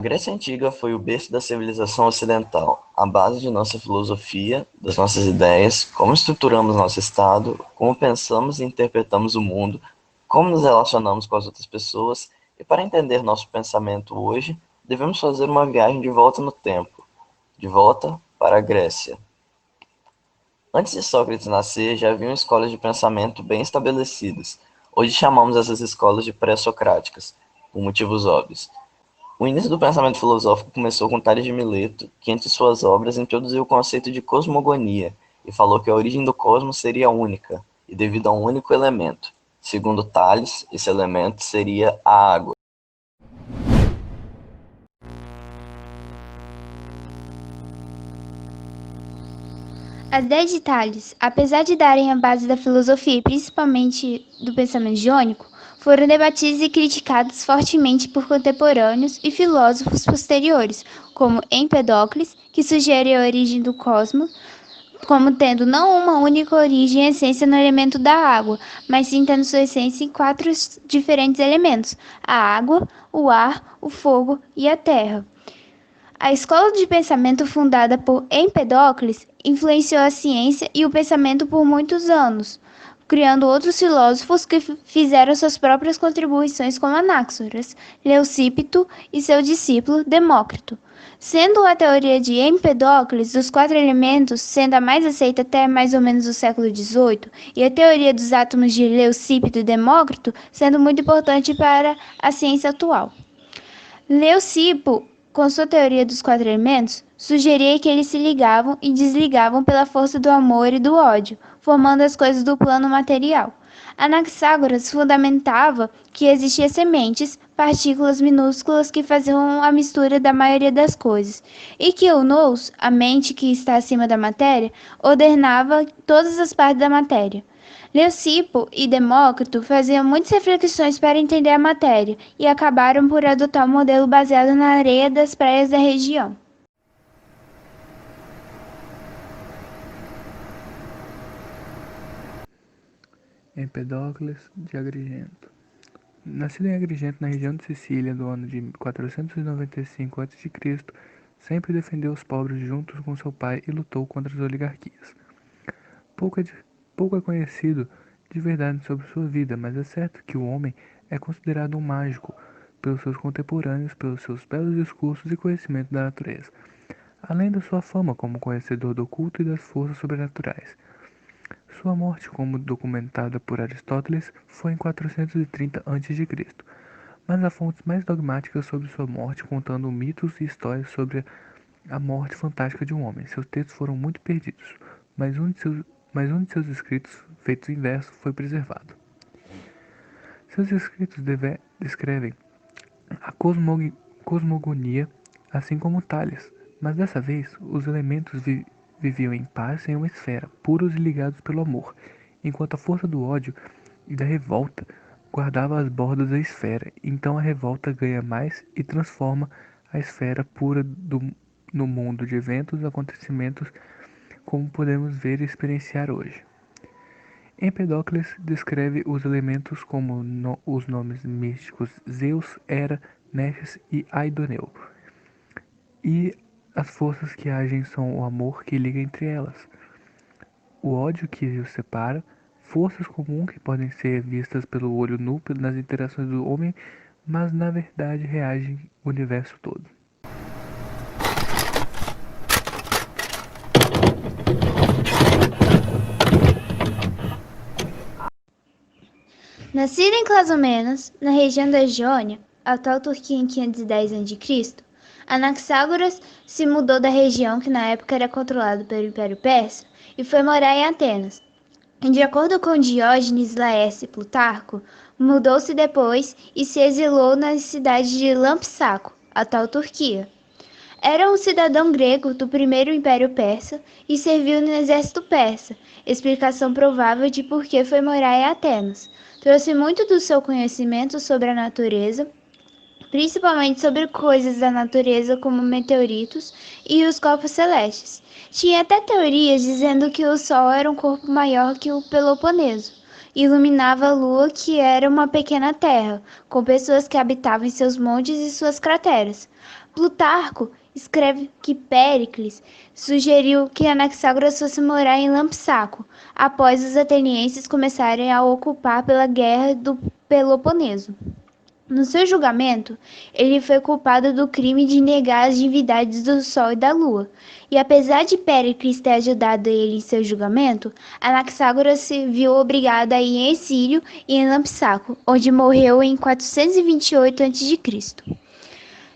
A Grécia Antiga foi o berço da civilização ocidental, a base de nossa filosofia, das nossas ideias, como estruturamos nosso Estado, como pensamos e interpretamos o mundo, como nos relacionamos com as outras pessoas, e para entender nosso pensamento hoje, devemos fazer uma viagem de volta no tempo, de volta para a Grécia. Antes de Sócrates nascer, já haviam escolas de pensamento bem estabelecidas. Hoje chamamos essas escolas de pré-socráticas, por motivos óbvios. O início do pensamento filosófico começou com Tales de Mileto, que entre suas obras introduziu o conceito de cosmogonia e falou que a origem do cosmos seria única, e devido a um único elemento. Segundo Tales, esse elemento seria a água. As 10 de Tales, apesar de darem a base da filosofia e principalmente do pensamento jônico, foram debatidas e criticadas fortemente por contemporâneos e filósofos posteriores, como Empedocles, que sugere a origem do cosmos como tendo não uma única origem e essência no elemento da água, mas sim tendo sua essência em 4 diferentes elementos: a água, o ar, o fogo e a terra. A escola de pensamento fundada por Empedocles influenciou a ciência e o pensamento por muitos anos, criando outros filósofos que fizeram suas próprias contribuições, como Anaxágoras, Leucípito e seu discípulo Demócrito. Sendo a teoria de Empedocles dos 4 elementos sendo a mais aceita até mais ou menos o século XVIII, e a teoria dos átomos de Leucípito e Demócrito sendo muito importante para a ciência atual. Leucipo, com sua teoria dos 4 elementos, sugeria que eles se ligavam e desligavam pela força do amor e do ódio, formando as coisas do plano material. Anaxágoras fundamentava que existiam sementes, partículas minúsculas que faziam a mistura da maioria das coisas, e que o nous, a mente que está acima da matéria, ordenava todas as partes da matéria. Leucipo e Demócrito faziam muitas reflexões para entender a matéria e acabaram por adotar um modelo baseado na areia das praias da região. Empedocles de Agrigento. Nascido em Agrigento, na região de Sicília, do ano de 495 a.C., sempre defendeu os pobres junto com seu pai e lutou contra as oligarquias. Pouco é, pouco é conhecido de verdade sobre sua vida, mas é certo que o homem é considerado um mágico pelos seus contemporâneos, pelos seus belos discursos e conhecimento da natureza, além da sua fama como conhecedor do oculto e das forças sobrenaturais. Sua morte, como documentada por Aristóteles, foi em 430 a.C., mas há fontes mais dogmáticas sobre sua morte, contando mitos e histórias sobre a morte fantástica de um homem. Seus textos foram muito perdidos, mas um de seus escritos, feitos em verso, foi preservado. Seus escritos descrevem a cosmogonia, assim como Tales, mas dessa vez os elementos viviam em paz em uma esfera, puros e ligados pelo amor, enquanto a força do ódio e da revolta guardava as bordas da esfera. Então a revolta ganha mais e transforma a esfera pura no mundo de eventos e acontecimentos como podemos ver e experienciar hoje. Empedocles descreve os elementos como os nomes místicos Zeus, Hera, Nefes e Aidoneu, e as forças que agem são o amor que liga entre elas, o ódio que os separa, forças comuns que podem ser vistas pelo olho nu nas interações do homem, mas na verdade reagem o universo todo. Nascido em Clazomenos, na região da Jônia, atual Turquia em 510 a.C., Anaxágoras se mudou da região que na época era controlada pelo Império Persa e foi morar em Atenas. De acordo com Diógenes Laércio e Plutarco, mudou-se depois e se exilou na cidade de Lampsaco, atual Turquia. Era um cidadão grego do primeiro Império Persa e serviu no exército persa, explicação provável de por que foi morar em Atenas. Trouxe muito do seu conhecimento sobre a natureza, principalmente sobre coisas da natureza como meteoritos e os corpos celestes. Tinha até teorias dizendo que o Sol era um corpo maior que o Peloponeso, e iluminava a Lua, que era uma pequena terra, com pessoas que habitavam em seus montes e suas crateras. Plutarco escreve que Péricles sugeriu que Anaxágoras fosse morar em Lampsaco, após os atenienses começarem a ocupar pela Guerra do Peloponeso. No seu julgamento, ele foi culpado do crime de negar as divindades do Sol e da Lua. E apesar de Péricles ter ajudado ele em seu julgamento, Anaxágoras se viu obrigado a ir em exílio em Lampsaco, onde morreu em 428 a.C.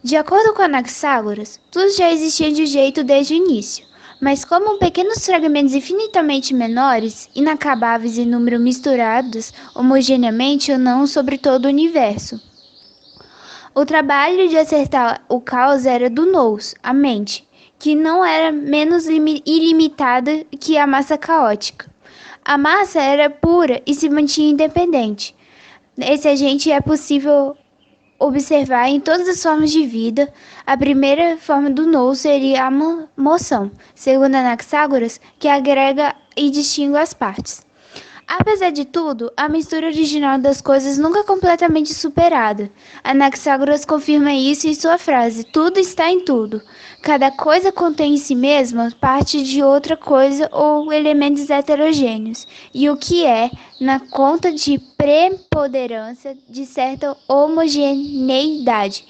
De acordo com Anaxágoras, tudo já existia de um jeito desde o início, mas como pequenos fragmentos infinitamente menores, inacabáveis em número misturados homogeneamente ou não sobre todo o universo. O trabalho de acertar o caos era do Nous, a mente, que não era menos ilimitada que a massa caótica. A massa era pura e se mantinha independente. Esse agente é possível observar em todas as formas de vida. A primeira forma do Nous seria a moção, segundo Anaxágoras, que agrega e distingue as partes. Apesar de tudo, a mistura original das coisas nunca é completamente superada. Anaxágoras confirma isso em sua frase: tudo está em tudo. Cada coisa contém em si mesma parte de outra coisa ou elementos heterogêneos, e o que é, na conta de preponderância de certa homogeneidade,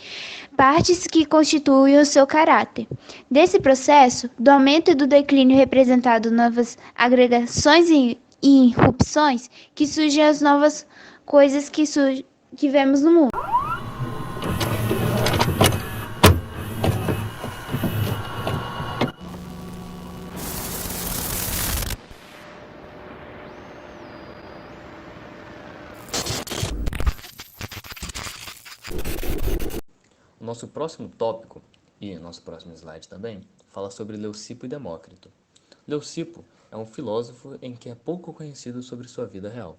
partes que constituem o seu caráter. Desse processo, do aumento e do declínio representado novas agregações e irrupções, que surgem as novas coisas que vemos no mundo. O nosso próximo tópico, e nosso próximo slide também, fala sobre Leucipo e Demócrito. Leucipo é um filósofo em que é pouco conhecido sobre sua vida real.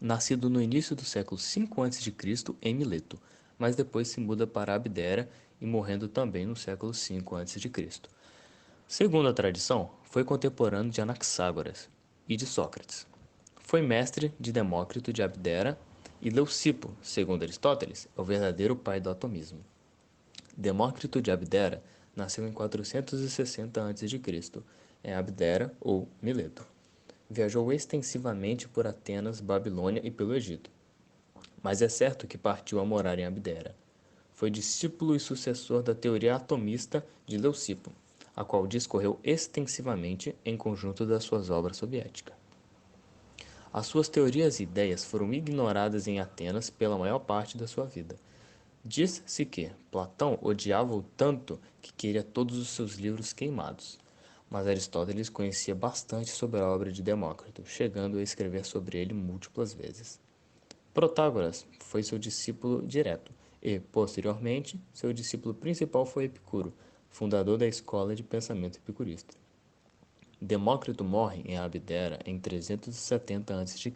Nascido no início do século V a.C. em Mileto, mas depois se muda para Abdera e morrendo também no século V a.C. Segundo a tradição, foi contemporâneo de Anaxágoras e de Sócrates. Foi mestre de Demócrito de Abdera e Leucipo, segundo Aristóteles, é o verdadeiro pai do atomismo. Demócrito de Abdera nasceu em 460 a.C., em Abdera ou Mileto. Viajou extensivamente por Atenas, Babilônia e pelo Egito. Mas é certo que partiu a morar em Abdera. Foi discípulo e sucessor da teoria atomista de Leucipo, a qual discorreu extensivamente em conjunto das suas obras soviéticas. As suas teorias e ideias foram ignoradas em Atenas pela maior parte da sua vida. Diz-se que Platão odiava-o tanto que queria todos os seus livros queimados. Mas Aristóteles conhecia bastante sobre a obra de Demócrito, chegando a escrever sobre ele múltiplas vezes. Protágoras foi seu discípulo direto e, posteriormente, seu discípulo principal foi Epicuro, fundador da escola de pensamento epicurista. Demócrito morre em Abdera em 370 a.C.,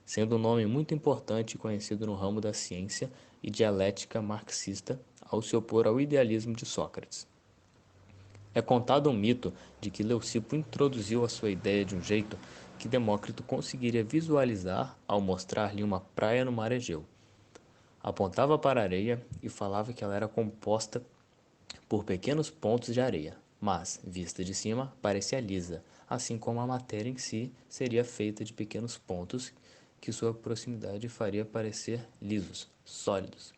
sendo um nome muito importante e conhecido no ramo da ciência e dialética marxista ao se opor ao idealismo de Sócrates. É contado um mito de que Leucipo introduziu a sua ideia de um jeito que Demócrito conseguiria visualizar ao mostrar-lhe uma praia no mar Egeu. Apontava para a areia e falava que ela era composta por pequenos pontos de areia, mas, vista de cima, parecia lisa, assim como a matéria em si seria feita de pequenos pontos que sua proximidade faria parecer lisos, sólidos.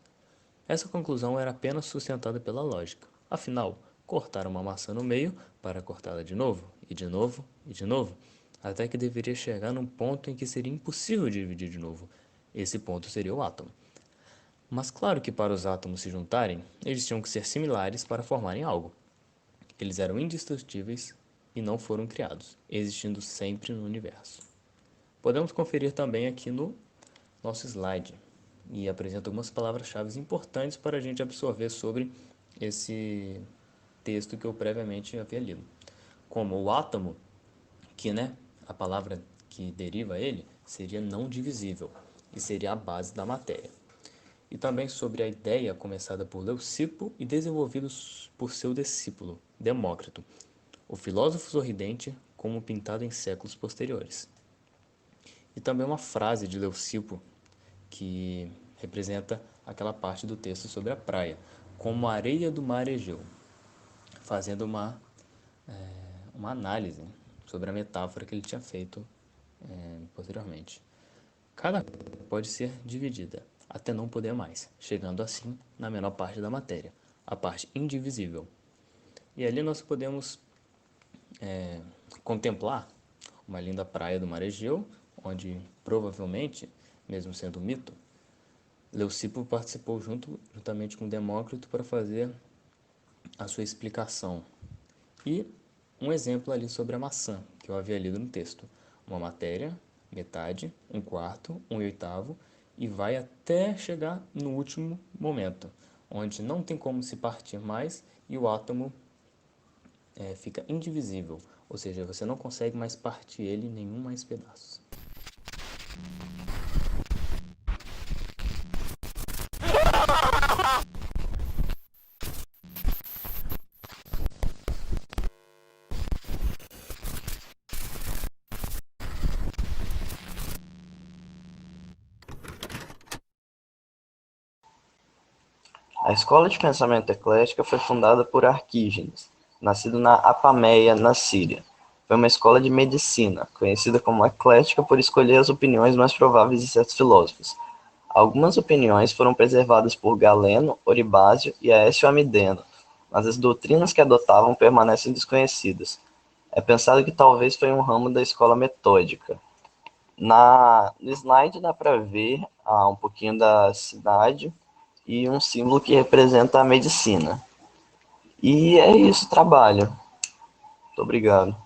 Essa conclusão era apenas sustentada pela lógica. Afinal, cortar uma maçã no meio para cortá-la de novo, e de novo, e de novo, até que deveria chegar num ponto em que seria impossível dividir de novo. Esse ponto seria o átomo. Mas claro que para os átomos se juntarem, eles tinham que ser similares para formarem algo. Eles eram indestrutíveis e não foram criados, existindo sempre no universo. Podemos conferir também aqui no nosso slide, e apresenta algumas palavras-chave importantes para a gente absorver sobre esse texto que eu previamente havia lido. Como o átomo, que a palavra que deriva ele seria não divisível e seria a base da matéria. E também sobre a ideia começada por Leucipo e desenvolvida por seu discípulo, Demócrito, o filósofo sorridente como pintado em séculos posteriores. E também uma frase de Leucipo que representa aquela parte do texto sobre a praia, como a areia do mar Egeu, fazendo uma análise sobre a metáfora que ele tinha feito posteriormente. Cada pode ser dividida até não poder mais, chegando assim na menor parte da matéria, a parte indivisível. E ali nós podemos contemplar uma linda praia do mar Egeu, onde provavelmente, mesmo sendo um mito, Leucipo participou juntamente com Demócrito para fazer a sua explicação. E um exemplo ali sobre a maçã, que eu havia lido no texto. Uma matéria, metade, um quarto, um oitavo, e vai até chegar no último momento, onde não tem como se partir mais e o átomo fica indivisível, ou seja, você não consegue mais partir ele em nenhum mais pedaços. A escola de pensamento eclética foi fundada por Arquígenes, nascido na Apameia, na Síria. Foi uma escola de medicina, conhecida como eclética por escolher as opiniões mais prováveis de certos filósofos. Algumas opiniões foram preservadas por Galeno, Oribásio e Aécio Amideno, mas as doutrinas que adotavam permanecem desconhecidas. É pensado que talvez foi um ramo da escola metódica. No slide dá para ver um pouquinho da cidade e um símbolo que representa a medicina. E é isso, trabalho. Muito obrigado.